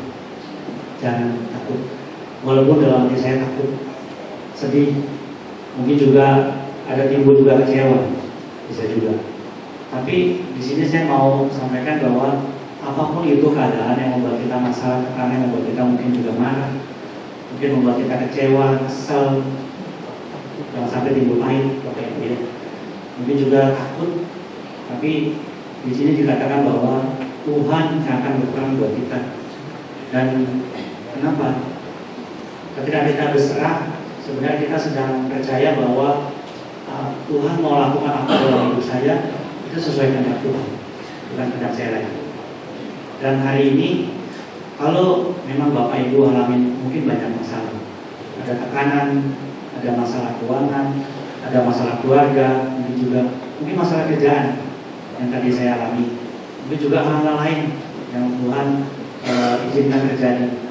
Jangan takut. Walaupun dalam hati saya takut, sedih, mungkin juga ada timbul juga kecewa, bisa juga. Tapi di sini saya mau sampaikan bahwa apapun itu keadaan yang membuat kita masalah, tekanan yang membuat kita mungkin juga marah, mungkin membuat kita kecewa, kesal, jangan sampai timbul pahit, mungkin juga takut. Tapi di sini dikatakan bahwa Tuhan akan berperan buat kita. Dan kenapa? Ketika kita berserah, sebenarnya kita sedang percaya bahwa Tuhan mau lakukan apa dalam hidup saya, itu sesuai kehendak Tuhan, bukan kehendak saya lagi. Dan hari ini, kalau memang Bapak Ibu alamin mungkin banyak masalah, ada tekanan, ada masalah keuangan, ada masalah keluarga, mungkin masalah kerjaan yang tadi saya alami, mungkin juga hal-hal lain yang Tuhan izinkan terjadi.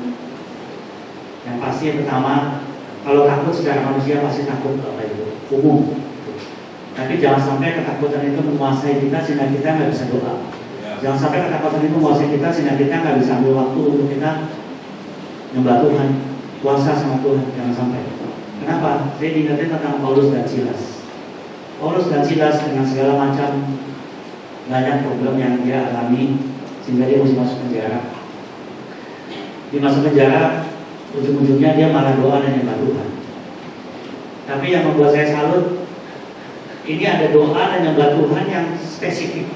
Yang pasti yang pertama, kalau takut secara manusia pasti takut Bapak Ibu, umum. Tapi jangan sampai ketakutan itu menguasai kita sehingga kita nggak bisa doa. Jangan sampai ketakutan itu menguasai kita sehingga kita nggak bisa ambil waktu untuk kita nyembah Tuhan, puasa sama Tuhan. Jangan sampai. Kenapa? Saya diingatkan tentang Paulus dan Silas. Paulus dan Silas dengan segala macam banyak problem yang dia alami sehingga dia mesti masuk penjara. Di masuk penjara, ujung-ujungnya dia malah doa dan nyembah Tuhan. Tapi yang membuat saya salut, ini ada doa dan nyembah Tuhan yang spesifik,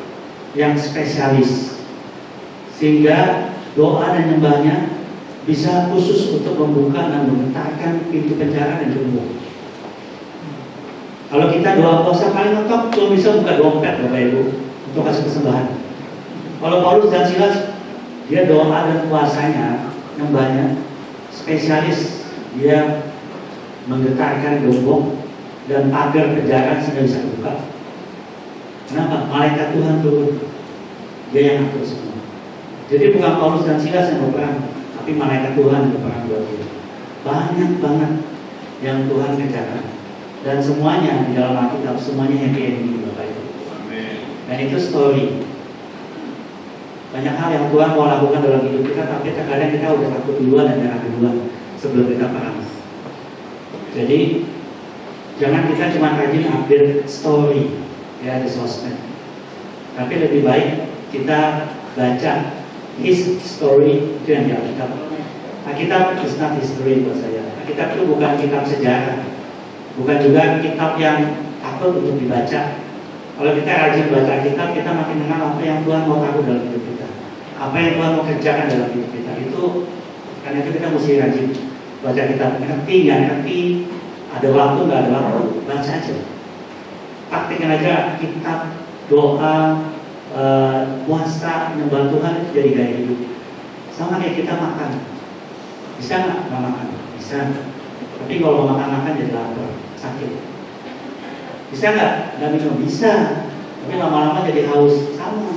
yang spesialis, sehingga doa dan nyembahnya bisa khusus untuk membuka dan menggetarkan pintu penjara dan gembok. Kalau kita doa puasa paling mentok cuma bisa buka dompet Bapak Ibu untuk kasih persembahan. Kalau Paulus dan Silas, dia doa dan puasanya, nyembahnya spesialis, dia menggetarkan gembok dan pagar penjara sehingga bisa buka. Kenapa? Malaikat Tuhan turun, dia yang atur semua. Jadi bukan Paulus dan Silas yang berperang, tapi malaikat Tuhan berperang buat dia. Banyak banget yang Tuhan kerjakan, dan semuanya di dalam Alkitab semuanya happy ending Bapak Ibu. Dan itu story. Banyak hal yang Tuhan mau lakukan dalam hidup kita, tapi terkadang kita udah takut duluan dan nyerah duluan sebelum kita paham. Jadi jangan kita cuma rajin update story ya di sosmed, tapi lebih baik kita baca his story, itu yang di Alkitab. Alkitab is not history buat saya. Alkitab itu bukan kitab sejarah, bukan juga kitab yang takut untuk dibaca. Kalau kita rajin baca kitab, kita makin mengenal apa yang Tuhan mau lakukan dalam hidup kita, apa yang Tuhan mau kerjakan dalam hidup kita. Itu karena itu kita mesti rajin baca kitab. Ngerti nggak ngerti, ada waktu nggak ada waktu, baca aja. Praktikin aja kitab, doa, puasa, nyembah Tuhan itu jadi gaya hidup. Sama kayak kita makan, bisa nggak makan? Bisa. Tapi kalau makan jadi lapar, sakit. Bisa nggak minum? Bisa. Tapi lama-lama jadi haus, sama.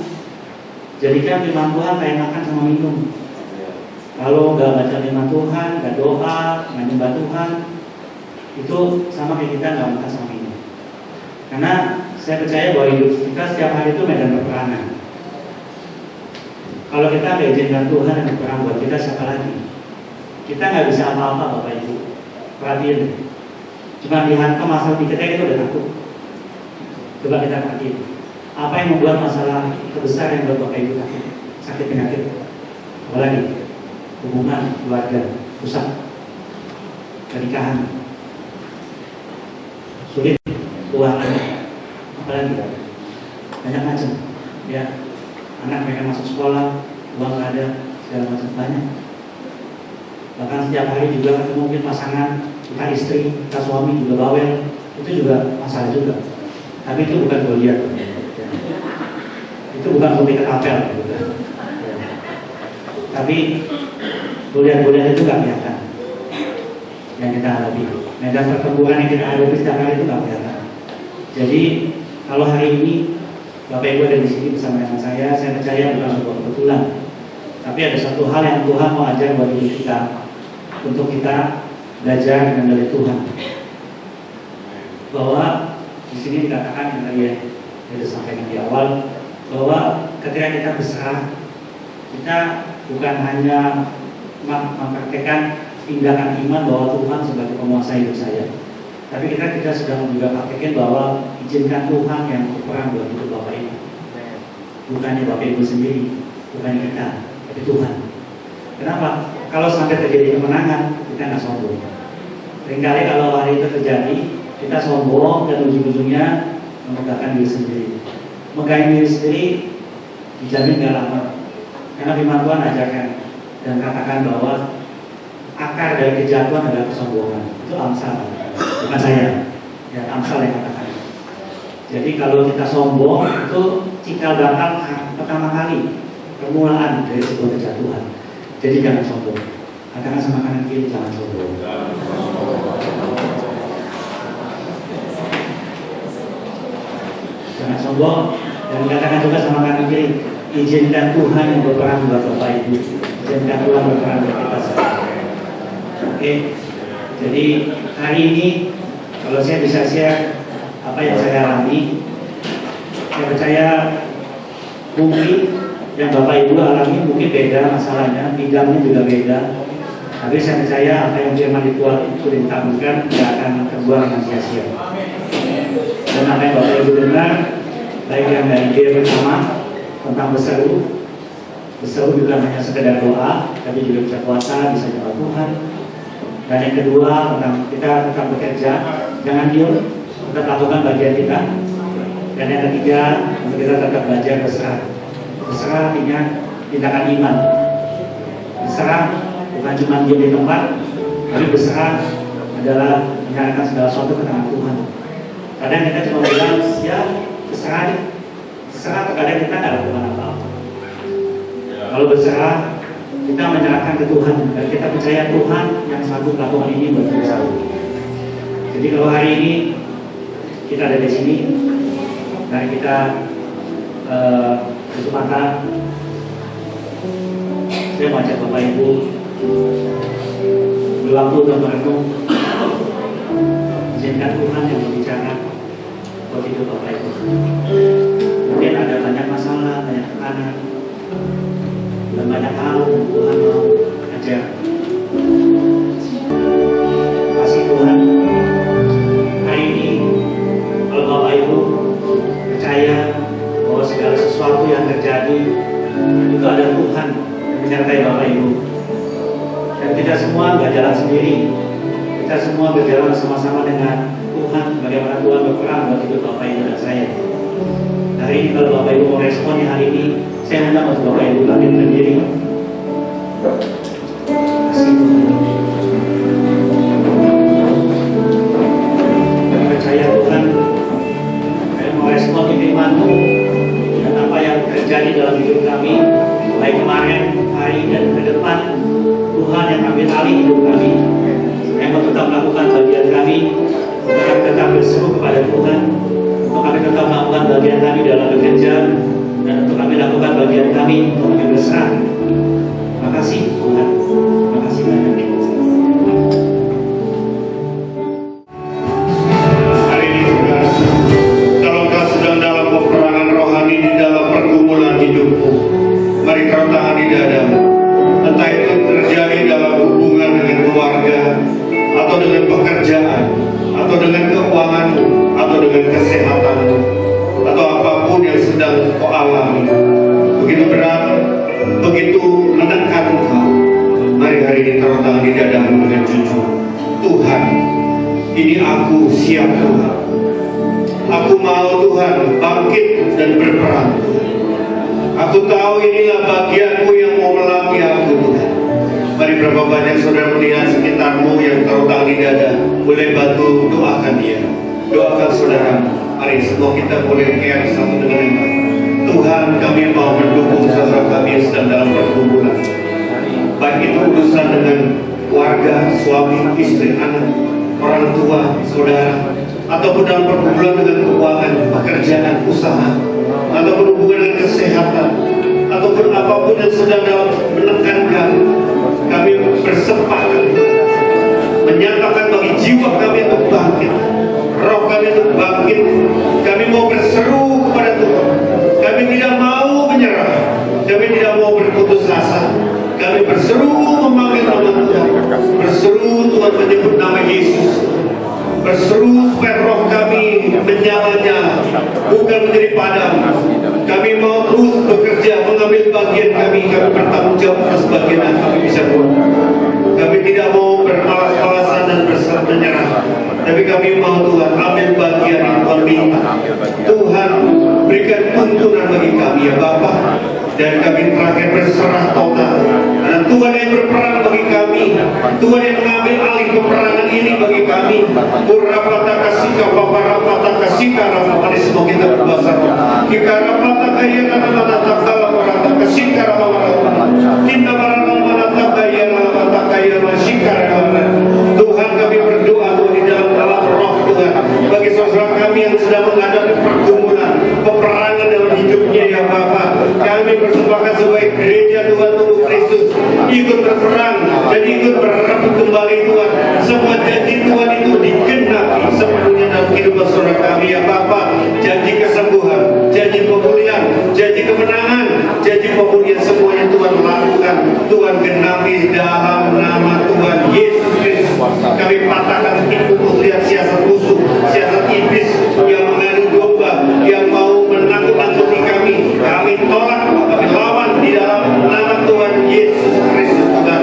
Jadikan firman Tuhan kayak makan sama minum. Kalau nggak baca firman Tuhan, nggak doa, nggak nyembah Tuhan, itu sama kayak kita nggak makan sama minum. Karena saya percaya bahwa hidup kita setiap hari itu medan peperangan. Kalau kita nggak izinkan Tuhan yang berperang buat kita, siapa lagi? Kita nggak bisa apa-apa Bapak Ibu. Perhatiin, cuma dihantam masalah di kita udah takut. Coba kita perhatiin, apa yang membuat masalah terbesar yang buat Bapak Ibu takut? Sakit penyakit, apalagi hubungan keluarga rusak, pernikahan. keuangan, apalagi banyak macam. Ya, anak mereka masuk sekolah, uang nggak ada, segala macam banyak. Bahkan setiap hari juga ketemu mungkin pasangan, kita istri, kita suami juga bawel, itu juga masalah juga. Tapi itu bukan Goliat, itu bukan kopi ketapel, gitu. Tapi Goliat itu nggak kelihatan yang kita hadapi. Medan pertempuran yang kita hadapi setiap hari itu nggak kelihatan. Jadi kalau hari ini Bapak Ibu ada di sini bersama dengan saya percaya bukan sebuah kebetulan. Tapi ada satu hal yang Tuhan mau ajar buat diri kita, untuk kita belajar dengan dari Tuhan. Bahwa di sini dikatakan yang tadi ya, kita sampaikan di awal, bahwa ketika kita berserah, kita bukan hanya mempraktekkan tindakan iman bahwa Tuhan sebagai penguasa hidup saya, tapi kita sedang juga praktekin bahwa izinkan Tuhan yang berperan buat hidup Bapak Ibu. Bukannya Bapak Ibu sendiri, bukan kita, tapi Tuhan. Kenapa? Kalau sampai terjadi kemenangan, kita nggak sombong. Seringkali kalau hari itu terjadi, kita sombong dan ujung-ujungnya memegahkan diri sendiri. Memegang diri sendiri dijamin nggak lama. Karena firman Tuhan ajarkan dan katakan bahwa akar dari kejatuhan adalah kesombongan. Itu Amsal, bukan saya. Ya, Amsal yang katakan. Jadi kalau kita sombong, itu cikal bakal pertama kali permulaan dari sebuah kejatuhan. Jadi jangan sombong. Katakan sama kanan kiri, jangan sombong. Jangan sombong. Dan katakan juga sama kanan kiri, izinkan Tuhan yang berperan buat Bapak Ibu. Izinkan Tuhan berperan buat kita semua. Oke. Jadi hari ini kalau saya bisa share apa yang saya alami, saya percaya mungkin yang Bapak Ibu alami mungkin beda masalahnya, bidangnya juga beda. Tapi saya percaya apa yang firman Tuhan itu ditaburkan tidak akan terbuang dengan sia-sia. Dan apa yang Bapak Ibu dengar, baik yang dari dia pertama tentang berseru bukan hanya sekedar doa, tapi juga bisa puasa, bisa doa Tuhan. Dan yang kedua tentang kita tetap bekerja, jangan diam, tetap lakukan bagian kita. Dan yang ketiga, untuk kita tetap belajar berserah. Berserah artinya tindakan iman. Berserah bukan cuma diam di tempat, tapi berserah adalah menyerahkan segala sesuatu ke tangan Tuhan. Kadang kita cuma bilang, ya berserah, terkadang kita tidak lakukan apa-apa. Kalau berserah, kita menyerahkan ke Tuhan dan kita percaya Tuhan yang sanggup melakukan ini buat kita. Jadi kalau hari ini kita ada di sini, dan kita kesempatan, saya mau ajak Bapak Ibu berwaktu untuk merenung, izinkan Tuhan yang berbicara buat hidup Bapak Ibu. Mungkin ada banyak masalah, banyak tekanan, dan banyak hal yang Tuhan mau ajar. Kasih Tuhan. Hari ini kalau Bapak Ibu percaya bahwa segala sesuatu yang terjadi itu ada Tuhan yang menyertai Bapak Ibu. Dan kita semua nggak jalan sendiri. Kita semua berjalan sama-sama dengan Tuhan. Bagaimana Tuhan berperan buat hidup Bapak Ibu dan saya. Hari ini kalau Bapak Ibu mau responnya hari ini, saya minta untuk Bapak Ibu kami berdiri. Kasih Tuhan. Kami percaya Tuhan, kami mau respon firman-Mu dan apa yang terjadi dalam hidup kami, baik kemarin, hari dan ke depan. Tuhan yang ambil alih hidup kami, yang mau tetap melakukan bagian kami, untuk kami tetap berseru kepada Tuhan, untuk kami tetap melakukan bagian kami dalam bekerja, dan untuk kami lakukan bagian kami untuk kami berserah. Terima kasih Tuhan. Terima kasih banyak. Hari ini saudara, kalau kau sedang dalam peperangan rohani di dalam pergumulan hidupmu, mari kau tahan di dadamu. Entah itu terjadi dalam hubungan dengan keluarga, atau dengan pekerjaan, atau dengan keuanganmu, atau dengan kesehatanmu, atau apapun yang sedang kau alami, begitu berat, begitu menekan kau. Mari hari ini taruh tangan di dadamu dengan jujur. Tuhan, ini aku siap Tuhan. Aku mau Tuhan bangkit dan berperang. Aku tahu inilah bagianmu yang mau melatih aku Tuhan. Mari berapa banyak saudara melihat sekitarmu yang terutang di dada, boleh bantu doakan dia, doakan saudara. Mari semua kita boleh care satu dengan yang lain. Tuhan, kami mau mendukung saudara kami yang sedang dalam pergumulan, baik itu urusan dengan keluarga, suami, istri, anak, orang tua, saudara, ataupun dalam pergumulan dengan keuangan, pekerjaan, usaha, ataupun hubungan dengan kesehatan, ataupun apapun yang sedang dalam menekan kami bersepakat menyatakan bagi jiwa kami untuk bangkit, roh kami untuk bangkit. Kami mau berseru kepada Tuhan. Kami tidak mau menyerah, kami tidak mau berputus asa. Kami berseru memanggil nama Tuhan, berseru Tuhan menyebut nama Yesus, berseru supaya roh kami menyala-nyala, bukan menjadi padam. Kami mau terus bekerja, mengambil bagian kami bertanggung jawab atas bagian yang kami bisa buat. Kami tidak mau bermalas-malasan dan menyerah, tapi kami mau Tuhan ambil bagian yang kami. Tuhan berikan tuntunan bagi kami ya Bapa, dan kami terakhir berserah total. Dan Tuhan yang berperang bagi kami, Tuhan yang mengambil alih peperangan ini bagi kami. Purapata kasika paparapata kasika ramapani, semua kita berbahasa kita rapata kaya ramapata takala parata kasika ramapata kita ramapata kaya ramapata kaya masika ramapata. Tuhan, kami berdoa Tuhan di dalam roh Tuhan, bagi saudara kami yang sedang menghadapi pergumulan, peperangan dalam hidupnya ya Bapa. Kami bersepakat sebagai gereja Tuhan untuk Kristus ikut berperang dan ikut berebut kembali Tuhan. Semua janji Tuhan itu digenapi sepenuhnya dalam kehidupan saudara kami ya Bapa. Janji kesembuhan, janji pemulihan, janji kemenangan, janji pemulihan, semuanya Tuhan lakukan. Tuhan genapi dalam nama Tuhan Yesus Kristus. Kami patahkan tipu muslihat siasat musuh, siasat iblis yang mengadu domba, yang mau menakut-nakuti kami. Kami tolak, kami lawan di dalam nama Tuhan Yesus Kristus Tuhan.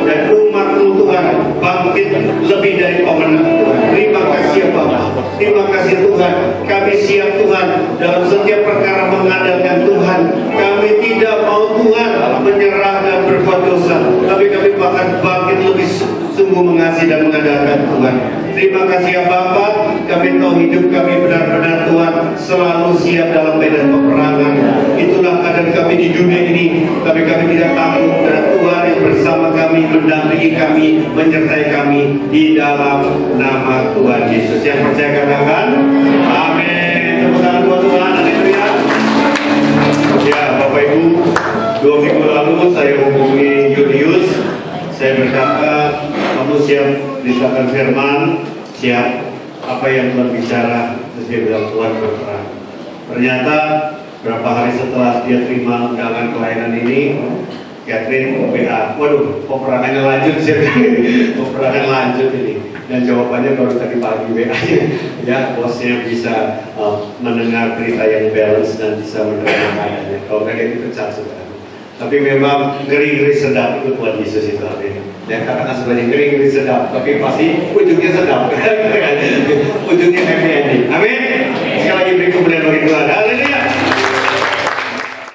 Dan umat-Mu Tuhan bangkit lebih dari pemenang. Terima kasih ya Bapa, terima kasih Tuhan. Kami siap Tuhan dalam setiap perkara mengandalkan Tuhan. Kami tidak mau Tuhan menyerah dan berbuat dosa, tapi kami bahkan bangkit lebih sungguh mengasihi dan mengandalkan Tuhan. Terima kasih ya Bapa. Kami tahu hidup kami benar-benar Tuhan selalu siap dalam medan peperangan. Itulah keadaan kami di dunia ini, tapi kami tidak takut karena Tuhan yang bersama kami, mendampingi kami, menyertai kami di dalam nama Tuhan Yesus. Yang percaya katakan amin. Tepuk tangan buat Tuhan. Haleluya. Ya Bapak Ibu, 2 minggu lalu saya hubungi Julius. Saya berkata, kamu siap diserahkan firman, siap apa yang Tuhan bicara. Terus dia bilang Tuhan berperang. Ternyata berapa hari setelah dia terima undangan pelayanan ini, Catherine WA, waduh, peperangannya lanjut sih, peperangan lanjut ini. Dan jawabannya baru tadi pagi WA, ya bosnya bisa mendengar berita yang balance dan bisa menerima keadaannya. Kalau nggak dia dipecat sudah. Tapi memang ngeri-ngeri sedap itu Tuhan Yesus itu. Ya katakan sebenarnya ngeri-ngeri sedap, tapi pasti ujungnya sedap. Ujungnya happy ending. Amin. Sekali lagi beri kemuliaan bagi Tuhan.